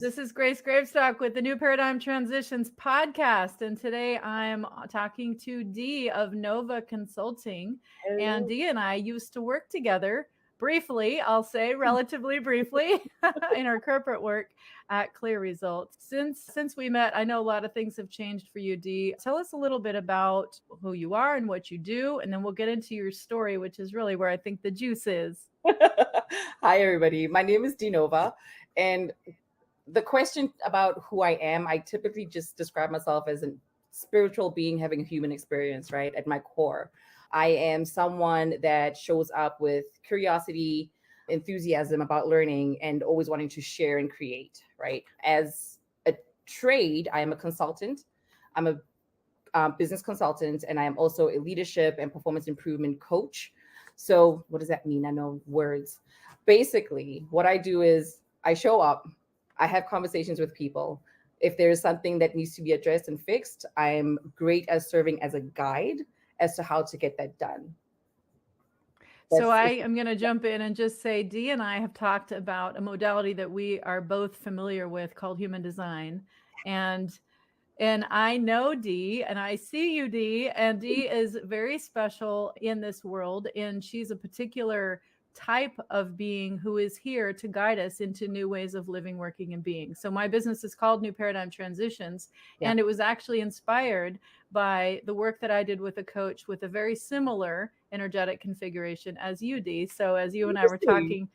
This is Grace Gravestock with the New Paradigm Transitions podcast. And today I'm talking to Dee of Nova Consulting. And Hello. Dee and I used to work together briefly, I'll say relatively briefly, in our corporate work at Clear Results. Since we met, I know a lot of things have changed for you, Dee. Tell us a little bit about who you are and what you do, and then we'll get into your story, which is really where I think the juice is. Hi, everybody. My name is Dinova. And the question about who I am, I typically just describe myself as a spiritual being having a human experience, right? At my core, I am someone that shows up with curiosity, enthusiasm about learning, and always wanting to share and create, right? As a trade, I am a consultant. I'm a business consultant, and I am also a leadership and performance improvement coach. So, what does that mean? I know words. Basically, what I do is I show up, I have conversations with people. If there is something that needs to be addressed and fixed, I'm great at serving as a guide as to how to get that done. So That's I it. am going to jump in and just say Dee and I have talked about a modality that we are both familiar with called human design. And I know Dee and I see you, Dee, and Dee is very special in this world. And she's a particular type of being who is here to guide us into new ways of living, working, and being. So my business is called New Paradigm Transitions. Yeah. And it was actually inspired by the work that I did with a coach with a very similar energetic configuration as you, Dee. So as you and I were Interesting. talking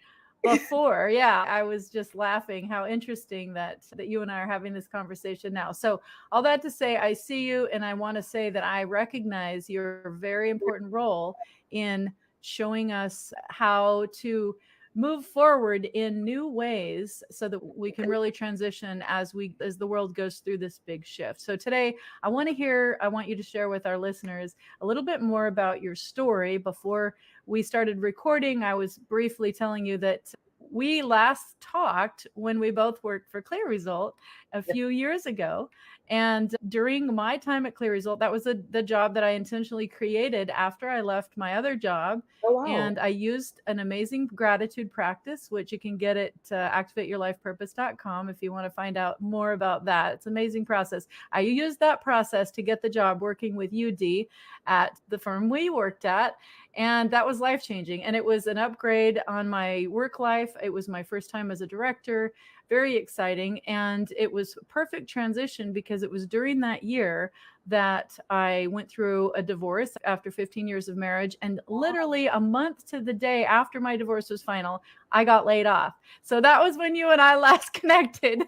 before, yeah, I was just laughing how interesting that you and I are having this conversation now. So all that to say, I see you, and I want to say that I recognize your very important role in showing us how to move forward in new ways so that we can really transition as the world goes through this big shift. So today I want you to share with our listeners a little bit more about your story. Before we started recording, I was briefly telling you that we last talked when we both worked for Clear Result a Yeah. few years ago. And during my time at Clear Result, that was the job that I intentionally created after I left my other job. Oh, wow. And I used an amazing gratitude practice, which you can get at activateyourlifepurpose.com if you want to find out more about that. It's an amazing process. I used that process to get the job working with UD at the firm we worked at. And that was life changing. And it was an upgrade on my work life. It was my first time as a director, very exciting. And it was a perfect transition because it was during that year that I went through a divorce after 15 years of marriage. And literally a month to the day after my divorce was final, I got laid off. So that was when you and I last connected.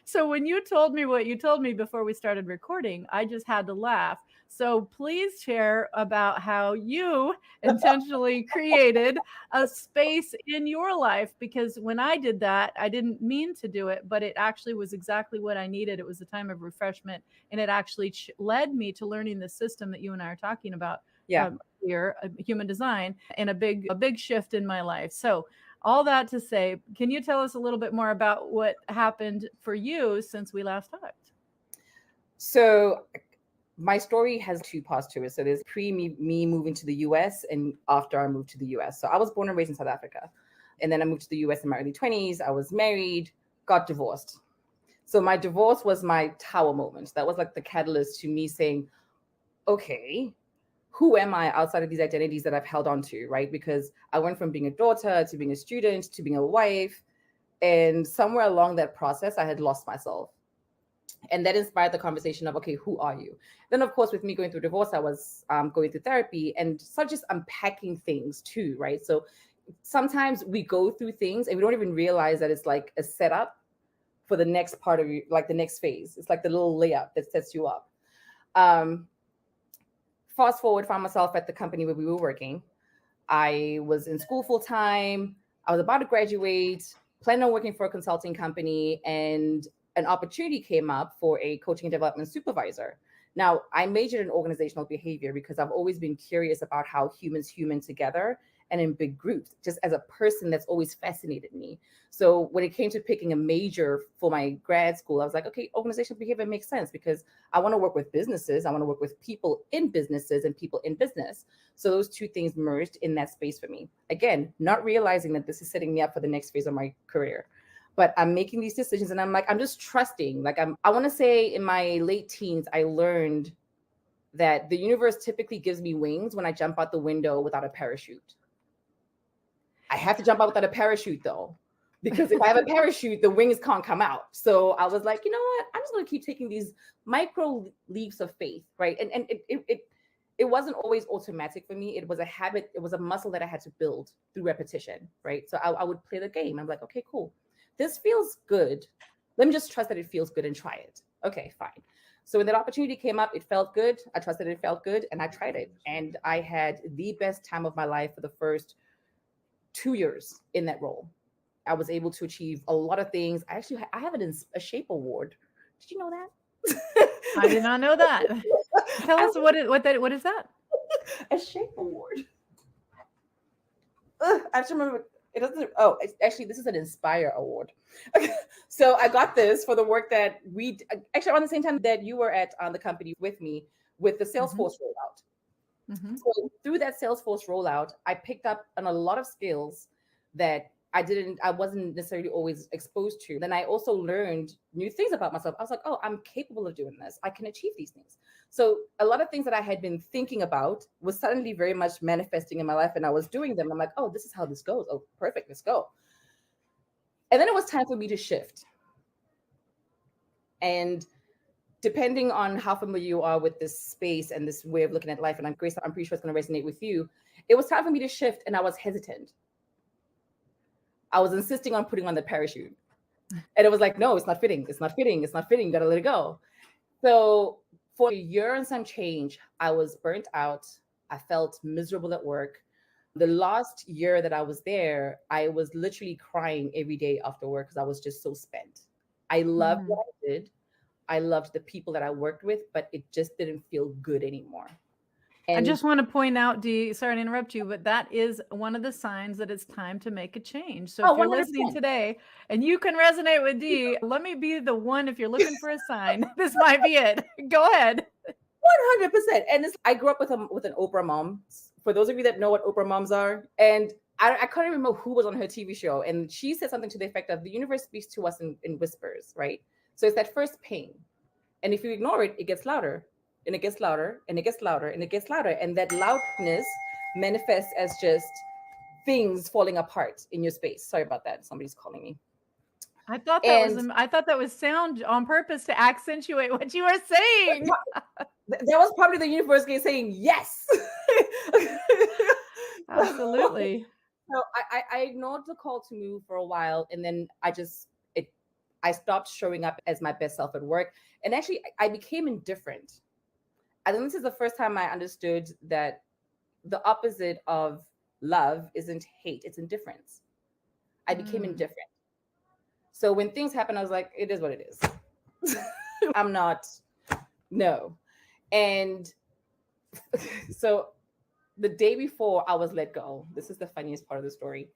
So when you told me what you told me before we started recording, I just had to laugh. So please share about how you intentionally created a space in your life, because when I did that, I didn't mean to do it, but it actually was exactly what I needed. It was a time of refreshment, and it actually led me to learning the system that you and I are talking about Yeah. here, human design, and a big shift in my life. So all that to say, can you tell us a little bit more about what happened for you since we last talked? So, my story has two parts to it. So, there's me moving to the US and after I moved to the US. So, I was born and raised in South Africa. And then I moved to the US in my early 20s. I was married, got divorced. So, my divorce was my tower moment. That was like the catalyst to me saying, okay, who am I outside of these identities that I've held on to, right? Because I went from being a daughter to being a student to being a wife. And somewhere along that process, I had lost myself. And that inspired the conversation of, okay, who are you? Then, of course, with me going through divorce, I was going through therapy and sort of just unpacking things too, right? So sometimes we go through things and we don't even realize that it's like a setup for the next part of you, like the next phase. It's like the little layup that sets you up. Um, Fast forward, found myself at the company where we were working. I was in school full time. I was about to graduate, planning on working for a consulting company, and an opportunity came up for a coaching and development supervisor. Now, I majored in organizational behavior because I've always been curious about how humans human together and in big groups. Just as a person, that's always fascinated me. So when it came to picking a major for my grad school, I was like, okay, organizational behavior makes sense because I want to work with businesses. I want to work with people in businesses and people in business. So those two things merged in that space for me. Again, not realizing that this is setting me up for the next phase of my career. but I'm making these decisions and I'm like, I'm just trusting. Like I want to say in my late teens, I learned that the universe typically gives me wings when I jump out the window without a parachute. I have to jump out without a parachute though, because if I have a parachute, the wings can't come out. So I was like, you know what? I'm just going to keep taking these micro leaps of faith, right? And it wasn't always automatic for me. It was a habit. It was a muscle that I had to build through repetition, right? So I would play the game. I'm like, okay, cool. This feels good. Let me just trust that it feels good and try it. Okay, fine. So when that opportunity came up, it felt good. I trusted it felt good and I tried it. And I had the best time of my life for the first 2 years in that role. I was able to achieve a lot of things. I have a shape award. Did you know that? I did not know that. Tell us what is that? A shape award. I have to remember. It doesn't. Oh, actually, this is an Inspire Award. Okay, so I got this for the work that we actually around the same time that you were at the company with me with the Salesforce rollout. So through that Salesforce rollout, I picked up on a lot of skills that I wasn't necessarily always exposed to. Then I also learned new things about myself. I was like, oh, I'm capable of doing this. I can achieve these things. So a lot of things that I had been thinking about was suddenly very much manifesting in my life, and I was doing them. I'm like, oh, this is how this goes. Oh, perfect. Let's go. And then it was time for me to shift. And depending on how familiar you are with this space and this way of looking at life, and I'm pretty sure it's going to resonate with you, it was time for me to shift, and I was hesitant. I was insisting on putting on the parachute. And it was like, no, it's not fitting. It's not fitting. It's not fitting. You got to let it go. So for a year and some change, I was burnt out. I felt miserable at work. The last year that I was there, I was literally crying every day after work because I was just so spent. I loved what I did. I loved the people that I worked with, but it just didn't feel good anymore. And I just want to point out, Dee, sorry to interrupt you, but that is one of the signs that it's time to make a change. So if you're 100%. listening today and you can resonate with Dee, let me be the one. If you're looking for a sign, this might be it. Go ahead. 100%. And I grew up with an Oprah mom. For those of you that know what Oprah moms are, and I can't remember who was on her TV show, and she said something to the effect of the universe speaks to us in whispers, right? So it's that first ping. And if you ignore it, it gets louder. And it gets louder, and it gets louder, and it gets louder. And that loudness manifests as just things falling apart in your space. Sorry about that. Somebody's calling me. I thought that was sound on purpose to accentuate what you were saying. That was probably the universe saying yes. Absolutely. So I ignored the call to move for a while, and then I stopped showing up as my best self at work. And actually, I became indifferent. I think this is the first time I understood that the opposite of love isn't hate, it's indifference. I became indifferent. So when things happen, I was like, it is what it is. I'm not, no. And so the day before I was let go, this is the funniest part of the story.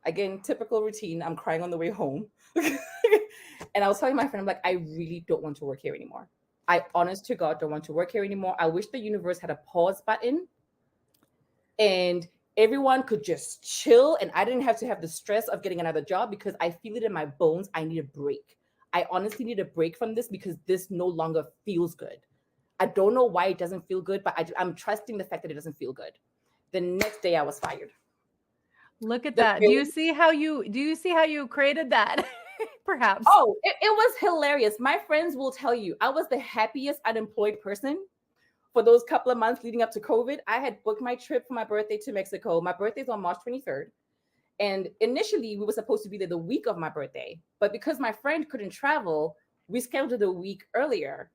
Again, typical routine. I'm crying on the way home. And I was telling my friend, I'm like, I really don't want to work here anymore. I honest to God don't want to work here anymore. I wish the universe had a pause button and everyone could just chill and I didn't have to have the stress of getting another job because I feel it in my bones. I need a break. I honestly need a break from this because this no longer feels good. I don't know why it doesn't feel good, but I'm trusting the fact that it doesn't feel good. The next day I was fired. Look at that. Do you see how you created that? Perhaps. Oh, it was hilarious. My friends will tell you I was the happiest unemployed person for those couple of months leading up to COVID. I had booked my trip for my birthday to Mexico. My birthday's on March 23rd. And initially we were supposed to be there the week of my birthday. But because my friend couldn't travel, we scheduled it a week earlier.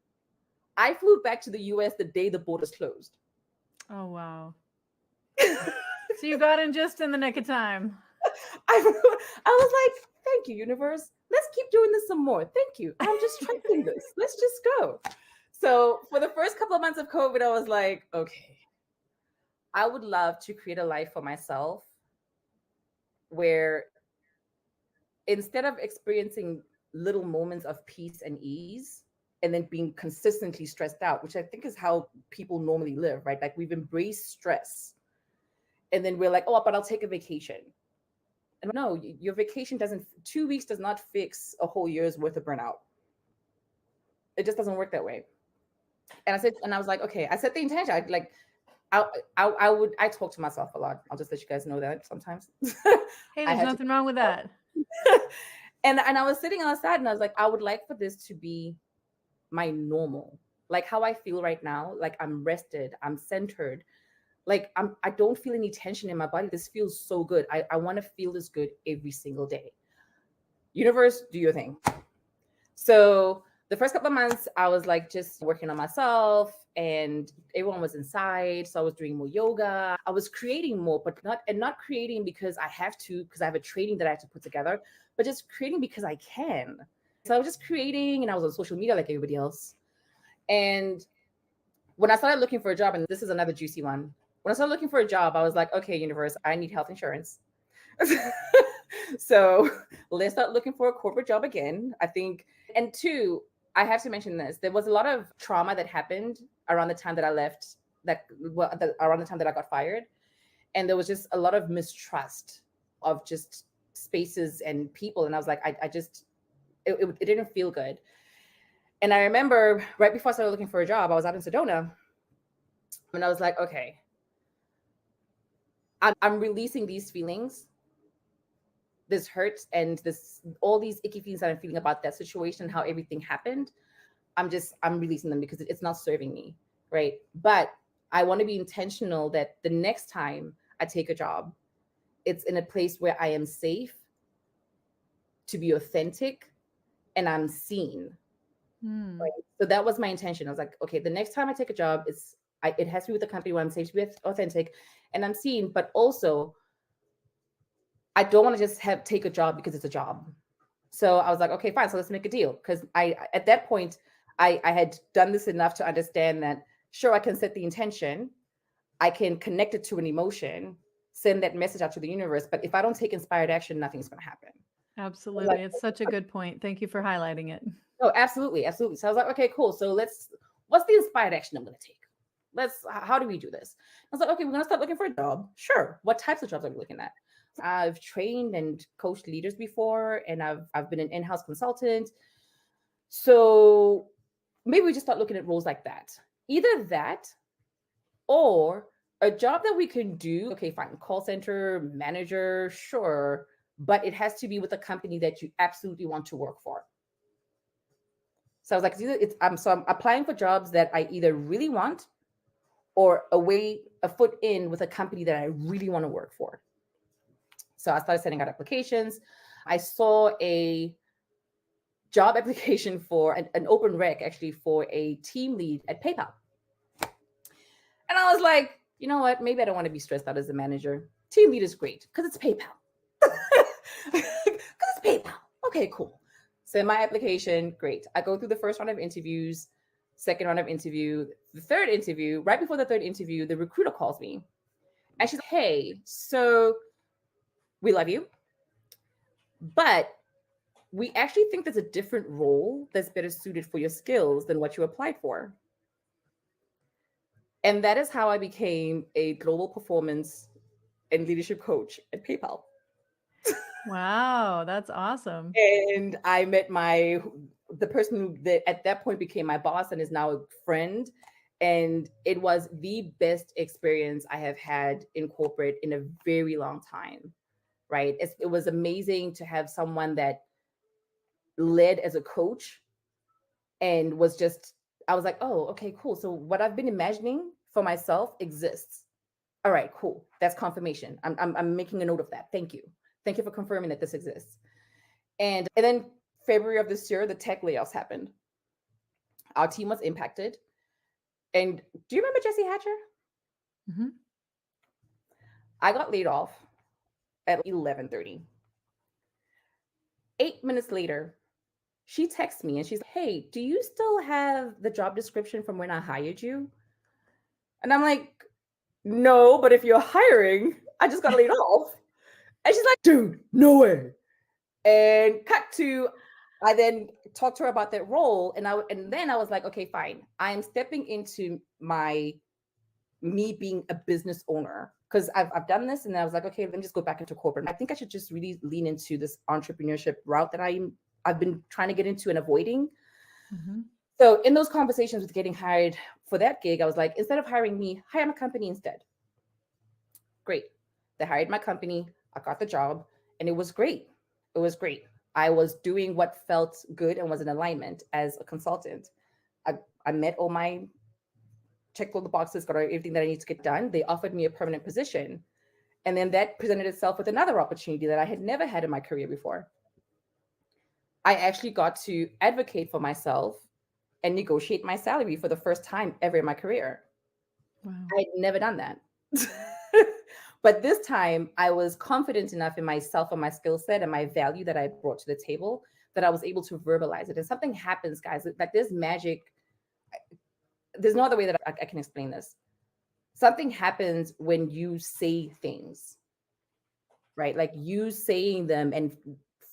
I flew back to the US the day the borders closed. Oh, wow. So you got in just in the nick of time. I was like, thank you, universe. Let's keep doing this some more. Thank you. I'm just trusting this. Let's just go. So for the first couple of months of COVID, I was like, okay, I would love to create a life for myself where instead of experiencing little moments of peace and ease and then being consistently stressed out, which I think is how people normally live, right? Like we've embraced stress and then we're like, oh, but I'll take a vacation. And no, your vacation 2 weeks does not fix a whole year's worth of burnout. It just doesn't work that way. And I was like, okay, I set the intention. I talk to myself a lot. I'll just let you guys know that sometimes. Hey, there's nothing wrong with that. And I was sitting outside and I was like, I would like for this to be my normal, like how I feel right now. Like I'm rested, I'm centered. Like I don't feel any tension in my body. This feels so good. I want to feel this good every single day. Universe, do your thing. So the first couple of months, I was like just working on myself and everyone was inside. So I was doing more yoga. I was creating more, but not creating because I have to, because I have a training that I have to put together, but just creating because I can. So I was just creating and I was on social media like everybody else. And when I started looking for a job, and this is another juicy one, when I started looking for a job, I was like, okay, universe, I need health insurance. So let's start looking for a corporate job again, I think. And two, I have to mention this. There was a lot of trauma that happened around the time that I left, around the time that I got fired. And there was just a lot of mistrust of just spaces and people. And I was like, it didn't feel good. And I remember right before I started looking for a job, I was out in Sedona. And I was like, okay, I'm releasing these feelings, this hurt and all these icky feelings that I'm feeling about that situation, how everything happened. I'm releasing them because it's not serving me, right? But I want to be intentional that the next time I take a job, it's in a place where I am safe to be authentic and I'm seen. Right? So that was my intention. I was like, okay, the next time I take a job, it has to be with a company where I'm safe to be authentic and I'm seen, but also I don't want to just take a job because it's a job. So I was like, okay, fine. So let's make a deal. Because at that point, I had done this enough to understand that, sure, I can set the intention. I can connect it to an emotion, send that message out to the universe. But if I don't take inspired action, nothing's going to happen. Absolutely. It's such a good point. Thank you for highlighting it. Oh, absolutely. Absolutely. So I was like, okay, cool. So what's the inspired action I'm going to take? How do we do this? I was like, okay, we're going to start looking for a job. Sure. What types of jobs are we looking at? I've trained and coached leaders before, and I've been an in-house consultant. So maybe we just start looking at roles like that. Either that or a job that we can do. Okay, fine. Call center manager, sure. But it has to be with a company that you absolutely want to work for. So I was like, I'm applying for jobs that I either really want or a foot in with a company that I really want to work for. So I started sending out applications. I saw a job application for an open rec actually for a team lead at PayPal. And I was like, you know what? Maybe I don't want to be stressed out as a manager. Team lead is great because it's PayPal. Because it's PayPal. Okay, cool. Send my application. Great. I go through the first round of interviews, second round of interview, the third interview. Right before the third interview, the recruiter calls me. And she's like, hey, so we love you, but we actually think there's a different role that's better suited for your skills than what you applied for. And that is how I became a global performance and leadership coach at PayPal. Wow, that's awesome. And I met the person that at that point became my boss and is now a friend. And it was the best experience I have had in corporate in a very long time, right? It was amazing to have someone that led as a coach and I was like, oh, okay, cool. So what I've been imagining for myself exists. All right, cool. That's confirmation. I'm making a note of that. Thank you. Thank you for confirming that this exists. And then February of this year, the tech layoffs happened. Our team was impacted. And do you remember Jessie Hatcher? Mm-hmm. I got laid off at 11:30. 8 minutes later, she texts me and she's like, hey, do you still have the job description from when I hired you? And I'm like, no, but if you're hiring, I just got laid off. And she's like, dude, no way. And I then talked to her about that role. And then I was like, okay, fine. I'm stepping into me being a business owner because I've done this, and then I was like, okay, let me just go back into corporate. I think I should just really lean into this entrepreneurship route that I've been trying to get into and avoiding. Mm-hmm. So in those conversations with getting hired for that gig, I was like, instead of hiring me, hire my company instead. Great. They hired my company. I got the job, and it was great. It was great. I was doing what felt good and was in alignment as a consultant. I met all my, checked all the boxes, got everything that I need to get done. They offered me a permanent position. And then that presented itself with another opportunity that I had never had in my career before. I actually got to advocate for myself and negotiate my salary for the first time ever in my career. Wow. I had never done that. But this time I was confident enough in myself and my skill set and my value that I brought to the table that I was able to verbalize it. And something happens, guys, like there's magic. There's no other way that I can explain this. Something happens when you say things, right? Like you saying them and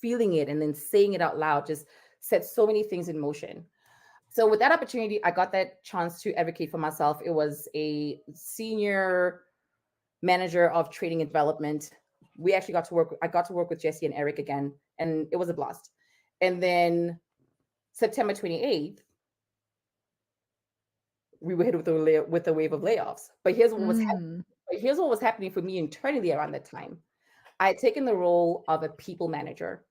feeling it and then saying it out loud just sets so many things in motion. So with that opportunity, I got that chance to advocate for myself. It was a senior manager of training and development. We actually I got to work with Jesse and Eric again, and it was a blast. And then September 28th, we were hit with a wave of layoffs. But here's what was happening. Here's what was happening for me internally around that time. I had taken the role of a people manager.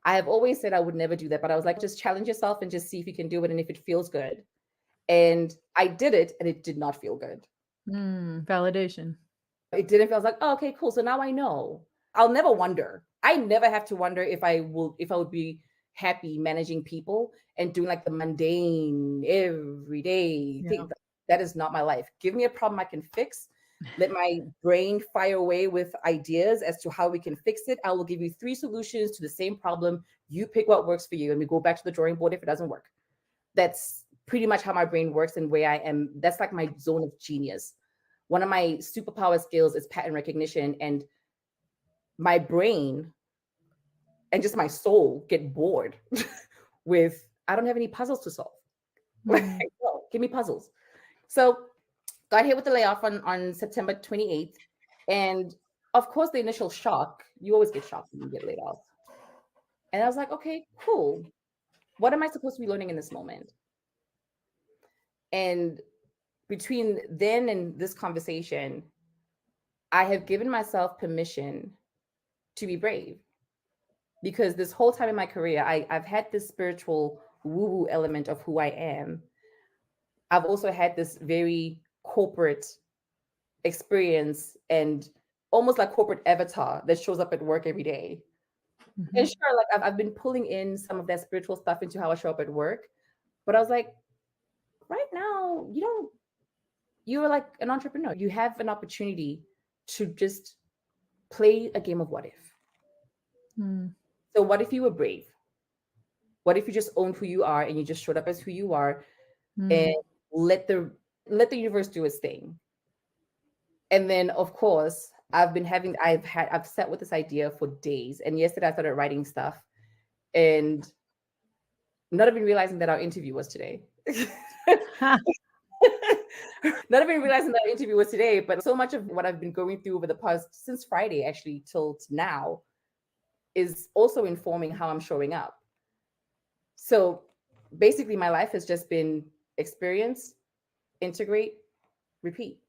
I have always said I would never do that, but I was like, just challenge yourself and just see if you can do it and if it feels good. And I did it, and it did not feel good. Validation. It didn't feel. I was like, oh, okay, cool. So now I know. I'll never wonder. I never have to wonder if I would be happy managing people and doing like the mundane everyday thing. That is not my life. Give me a problem I can fix. Let my brain fire away with ideas as to how we can fix it. I will give you 3 solutions to the same problem. You pick what works for you, and we go back to the drawing board if it doesn't work. That's pretty much how my brain works and where I am. That's like my zone of genius. One of my superpower skills is pattern recognition, and my brain and just my soul get bored with, I don't have any puzzles to solve. Like, no, give me puzzles. So got hit with the layoff on September 28th. And of course, the initial shock, you always get shocked when you get laid off. And I was like, okay, cool. What am I supposed to be learning in this moment? And between then and this conversation, I have given myself permission to be brave. Because this whole time in my career, I've had this spiritual woo-woo element of who I am. I've also had this very corporate experience and almost like corporate avatar that shows up at work every day. And sure, like I've been pulling in some of that spiritual stuff into how I show up at work. But I was like, right now, you're like an entrepreneur. You have an opportunity to just play a game of what if. So what if you were brave? What if you just owned who you are and you just showed up as who you are and let the universe do its thing? And then of course, I've sat with this idea for days. And yesterday I started writing stuff and not even realizing that our interview was today. Not even realizing that our interview was today, but so much of what I've been going through over the past, since Friday actually till now, is also informing how I'm showing up. So basically my life has just been experience, integrate, repeat.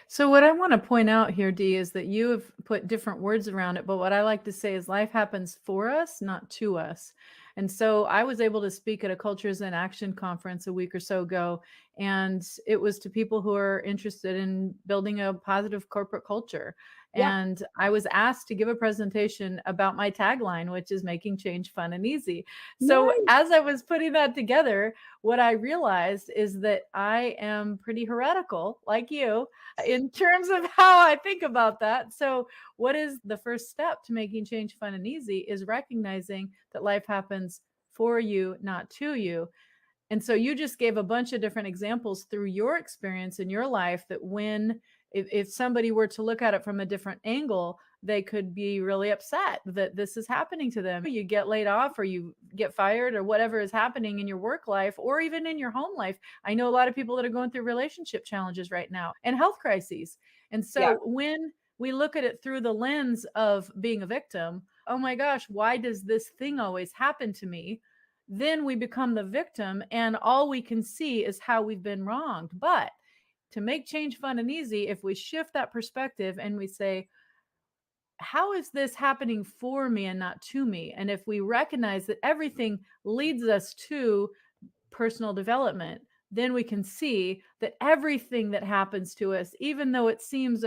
So what I want to point out here, Dee, is that you have put different words around it, but what I like to say is life happens for us, not to us. And so I was able to speak at a Cultures in Action conference a week or so ago, and it was to people who are interested in building a positive corporate culture. And I was asked to give a presentation about my tagline, which is making change fun and easy. So as I was putting that together, what I realized is that I am pretty heretical, like you, in terms of how I think about that. So what is the first step to making change fun and easy is recognizing that life happens for you, not to you. And so you just gave a bunch of different examples through your experience in your life that if somebody were to look at it from a different angle, they could be really upset that this is happening to them. You get laid off or you get fired or whatever is happening in your work life or even in your home life. I know a lot of people that are going through relationship challenges right now and health crises. And Yeah. so when we look at it through the lens of being a victim, oh my gosh, why does this thing always happen to me? Then we become the victim and all we can see is how we've been wronged. But to make change fun and easy, if we shift that perspective and we say, how is this happening for me and not to me? And if we recognize that everything leads us to personal development, then we can see that everything that happens to us, even though it seems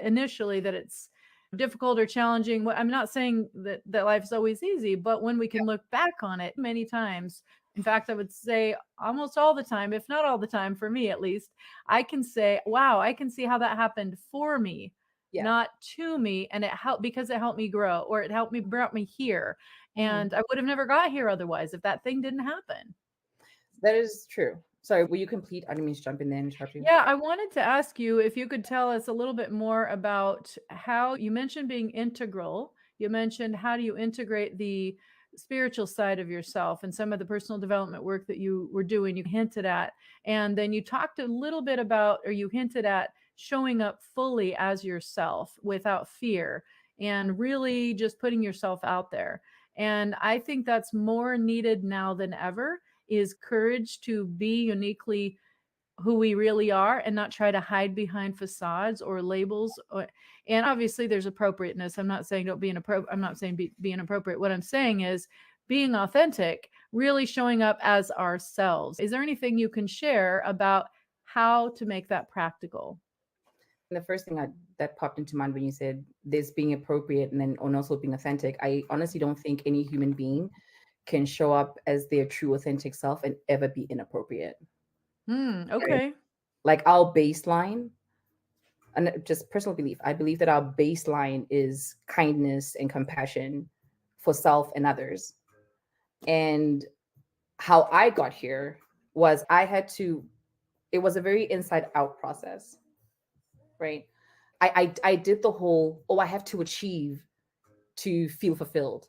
initially that it's difficult or challenging, I'm not saying that life is always easy, but when we can look back on it many times, in fact, I would say almost all the time, if not all the time, for me at least, I can say, wow, I can see how that happened for me, Yeah. not to me. And it helped because it helped me grow or it helped me, brought me here. And I would have never got here otherwise if that thing didn't happen. That is true. Sorry, will you complete? I didn't mean to jump in there and interrupt you. Yeah, I wanted to ask you if you could tell us a little bit more about how you mentioned being integral. You mentioned how do you integrate the spiritual side of yourself and some of the personal development work that you were doing, you hinted at. And then you talked a little bit about, or you hinted at showing up fully as yourself without fear and really just putting yourself out there. And I think that's more needed now than ever is courage to be uniquely who we really are and not try to hide behind facades or labels and obviously there's appropriateness. I'm not saying don't be inappropriate. I'm not saying be inappropriate. What I'm saying is being authentic, really showing up as ourselves. Is there anything you can share about how to make that practical? And the first thing that popped into mind when you said this being appropriate and also being authentic, I honestly don't think any human being can show up as their true authentic self and ever be inappropriate. Right? Okay. Like our baseline, and just personal belief, I believe that our baseline is kindness and compassion for self and others. And how I got here was it was a very inside out process, right? I did the whole, oh, I have to achieve to feel fulfilled.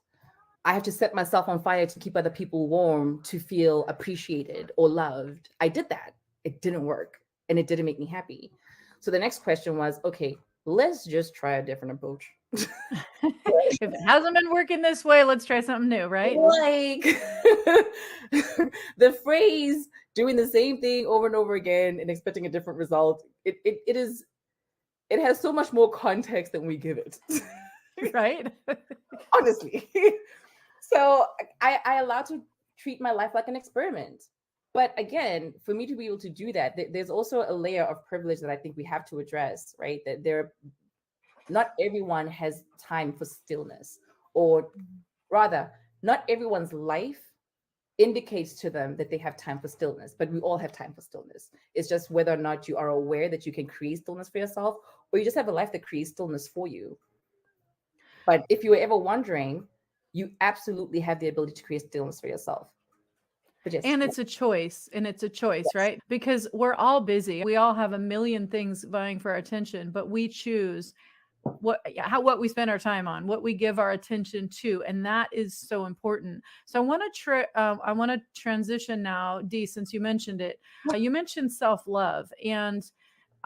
I have to set myself on fire to keep other people warm, to feel appreciated or loved. I did that. It didn't work and it didn't make me happy. So the next question was, okay, let's just try a different approach. If it hasn't been working this way, let's try something new, right? Like the phrase doing the same thing over and over again and expecting a different result, it has so much more context than we give it. Right? Honestly. So I allowed to treat my life like an experiment. But again, for me to be able to do that, there's also a layer of privilege that I think we have to address, right? That not everyone has time for stillness, or rather, not everyone's life indicates to them that they have time for stillness, but we all have time for stillness. It's just whether or not you are aware that you can create stillness for yourself, or you just have a life that creates stillness for you. But if you were ever wondering, you absolutely have the ability to create stillness for yourself. But yes, And it's a choice. yes, Right? Because we're all busy. We all have a million things vying for our attention, but we choose what we spend our time on, what we give our attention to, and that is so important. So I want to transition now, Dee, since you mentioned it. You mentioned self-love, and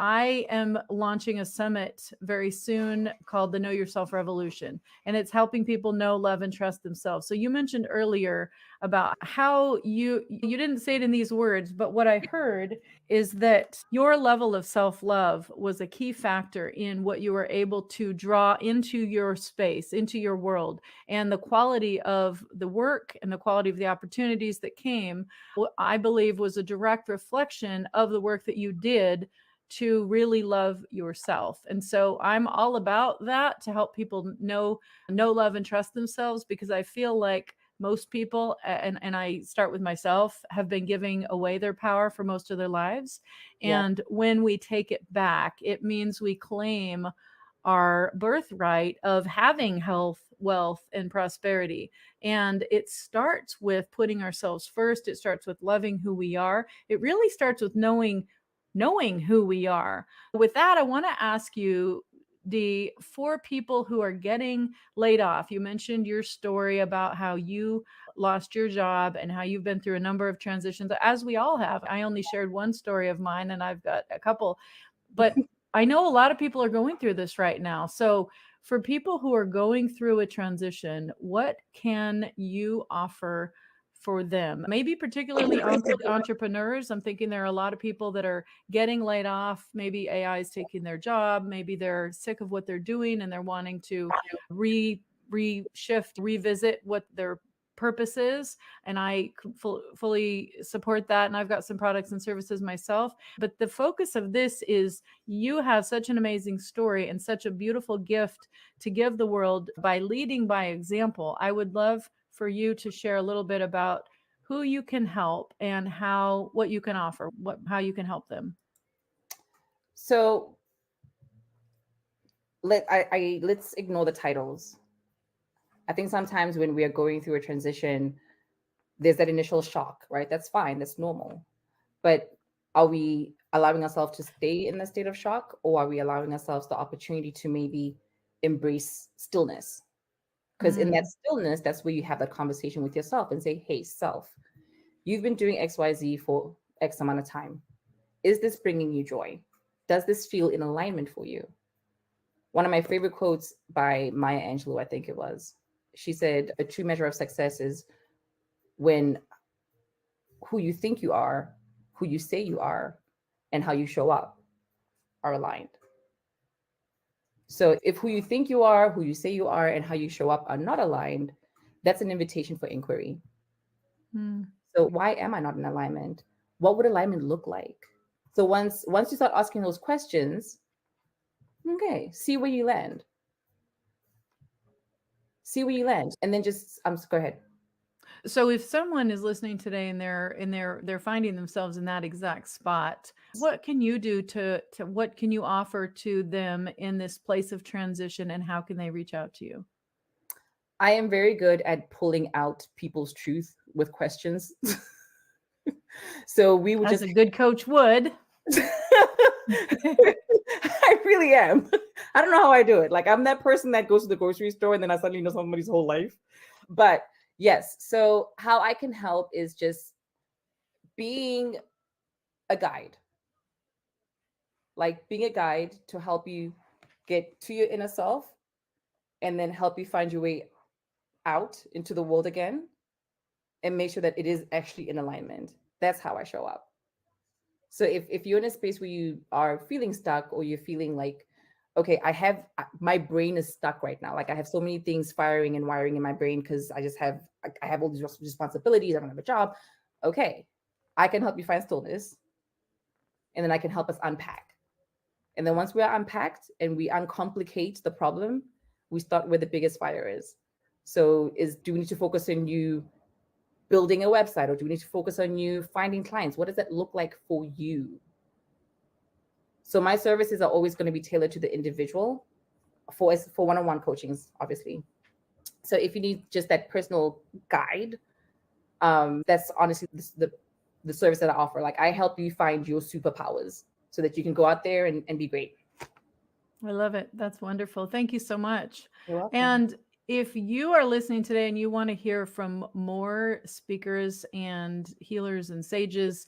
I am launching a summit very soon called the Know Yourself Revolution, and it's helping people know, love, and trust themselves. So you mentioned earlier about how you didn't say it in these words, but what I heard is that your level of self-love was a key factor in what you were able to draw into your space, into your world, and the quality of the work and the quality of the opportunities that came, what I believe was a direct reflection of the work that you did to really love yourself. And so I'm all about that to help people know, love, and trust themselves, because I feel like most people, and I start with myself, have been giving away their power for most of their lives. yeah, And when we take it back, it means we claim our birthright of having health, wealth, and prosperity. And it starts with putting ourselves first. It starts with loving who we are. It really starts with knowing who we are. With that, I want to ask you, Dee, for people who are getting laid off, you mentioned your story about how you lost your job and how you've been through a number of transitions, as we all have. I only shared one story of mine, and I've got a couple, but I know a lot of people are going through this right now. So for people who are going through a transition, what can you offer for them? Maybe particularly entrepreneurs. I'm thinking there are a lot of people that are getting laid off. Maybe AI is taking their job. Maybe they're sick of what they're doing and they're wanting to reshift, revisit what their purpose is. And I fully support that. And I've got some products and services myself. But the focus of this is you have such an amazing story and such a beautiful gift to give the world by leading by example. I would love for you to share a little bit about who you can help and what you can offer, how you can help them. So let's ignore the titles. I think sometimes when we are going through a transition, there's that initial shock, right? That's fine, that's normal. But are we allowing ourselves to stay in the state of shock, or are we allowing ourselves the opportunity to maybe embrace stillness? Because in that stillness, that's where you have that conversation with yourself and say, hey, self, you've been doing XYZ for X amount of time. Is this bringing you joy? Does this feel in alignment for you? One of my favorite quotes by Maya Angelou, I think it was, she said, a true measure of success is when who you think you are, who you say you are, and how you show up are aligned. So if who you think you are, who you say you are, and how you show up are not aligned, that's an invitation for inquiry. So why am I not in alignment? What would alignment look like? So once you start asking those questions, okay, see where you land. See where you land, and then just go ahead. So if someone is listening today and they're finding themselves in that exact spot, what can you do to what can you offer to them in this place of transition, and how can they reach out to you? I am very good at pulling out people's truth with questions. So we would As a good coach would. I really am. I don't know how I do it. Like, I'm that person that goes to the grocery store and then I suddenly know somebody's whole life. But yes, so how I can help is just being a guide. Like being a guide to help you get to your inner self and then help you find your way out into the world again and make sure that it is actually in alignment. That's how I show up. So if you're in a space where you are feeling stuck, or you're feeling like, okay, my brain is stuck right now. Like I have so many things firing and wiring in my brain because I have all these responsibilities. I don't have a job. Okay, I can help you find stillness, and then I can help us unpack. And then once we are unpacked and we uncomplicate the problem, we start where the biggest fire is. So do we need to focus on you building a website, or do we need to focus on you finding clients? What does that look like for you? So my services are always going to be tailored to the individual for one-on-one coachings, obviously. So if you need just that personal guide, that's honestly the service that I offer. Like I help you find your superpowers so that you can go out there and be great. I love it. That's wonderful. Thank you so much. You're welcome. And if you are listening today and you want to hear from more speakers and healers and sages,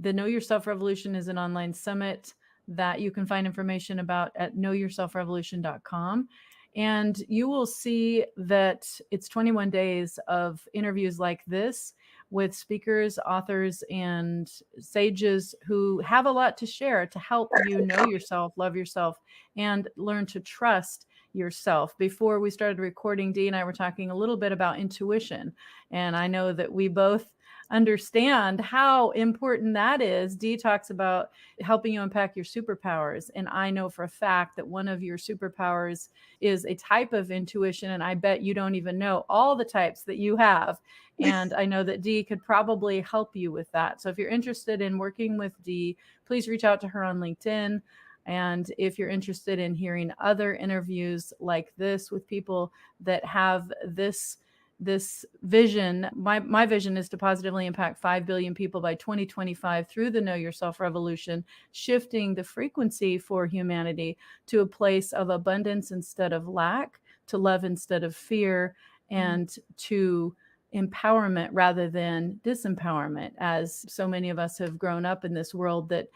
the Know Yourself Revolution is an online summit that you can find information about at knowyourselfrevolution.com. And you will see that it's 21 days of interviews like this with speakers, authors, and sages who have a lot to share to help you know yourself, love yourself, and learn to trust yourself. Before we started recording, Dee and I were talking a little bit about intuition. And I know that we both understand how important that is. Dee talks about helping you unpack your superpowers. And I know for a fact that one of your superpowers is a type of intuition. And I bet you don't even know all the types that you have. And I know that Dee could probably help you with that. So if you're interested in working with Dee, please reach out to her on LinkedIn. And if you're interested in hearing other interviews like this with people that have this this vision. My vision is to positively impact 5 billion people by 2025 through the Know Yourself revolution, shifting the frequency for humanity to a place of abundance instead of lack, to love instead of fear, and to empowerment rather than disempowerment, as so many of us have grown up in this world that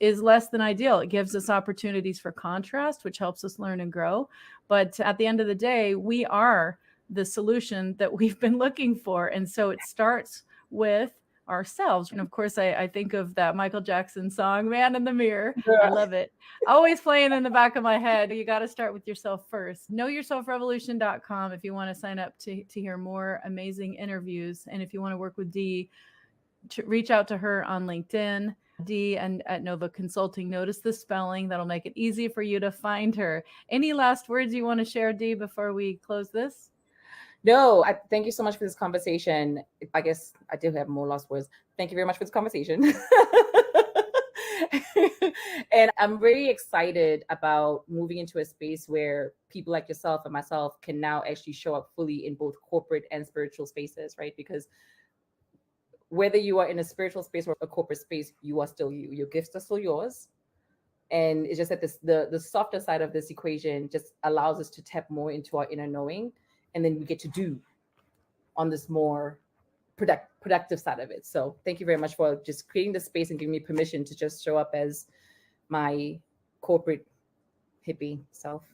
is less than ideal. It gives us opportunities for contrast, which helps us learn and grow. But at the end of the day, we are the solution that we've been looking for. And so it starts with ourselves. And of course, I think of that Michael Jackson song, Man in the Mirror. I love it. Always playing in the back of my head. You got to start with yourself first. KnowYourselfRevolution.com if you want to sign up to hear more amazing interviews. And if you want to work with Dee, reach out to her on LinkedIn, Dee, and at Nova Consulting. Notice the spelling. That'll make it easy for you to find her. Any last words you want to share, Dee, before we close this? No, thank you so much for this conversation. I guess I do have more last words. Thank you very much for this conversation. And I'm really excited about moving into a space where people like yourself and myself can now actually show up fully in both corporate and spiritual spaces, right? Because whether you are in a spiritual space or a corporate space, you are still you. Your gifts are still yours. And it's just that the softer side of this equation just allows us to tap more into our inner knowing. And then we get to do on this more productive side of it. So thank you very much for just creating the space and giving me permission to just show up as my corporate hippie self.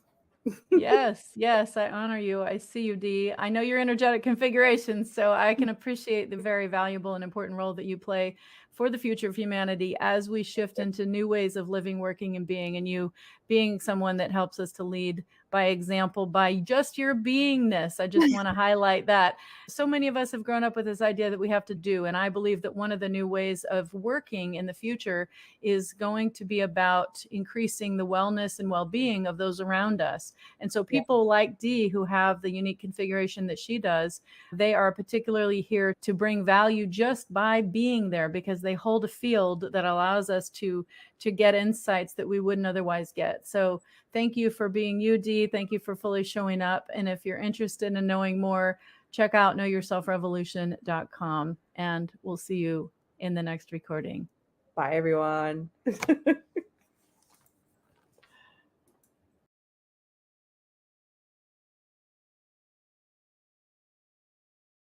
Yes, I honor you. I see you, Dee. I know your energetic configurations, so I can appreciate the very valuable and important role that you play for the future of humanity as we shift into new ways of living, working, and being, and you being someone that helps us to lead by example, by just your beingness. I just want to highlight that. So many of us have grown up with this idea that we have to do, and I believe that one of the new ways of working in the future is going to be about increasing the wellness and well-being of those around us. And so people like Dee, who have the unique configuration that she does, they are particularly here to bring value just by being there, because they hold a field that allows us to get insights that we wouldn't otherwise get. So thank you for being you, Dee. Thank you for fully showing up. And if you're interested in knowing more, check out knowyourselfrevolution.com, and we'll see you in the next recording. Bye, everyone.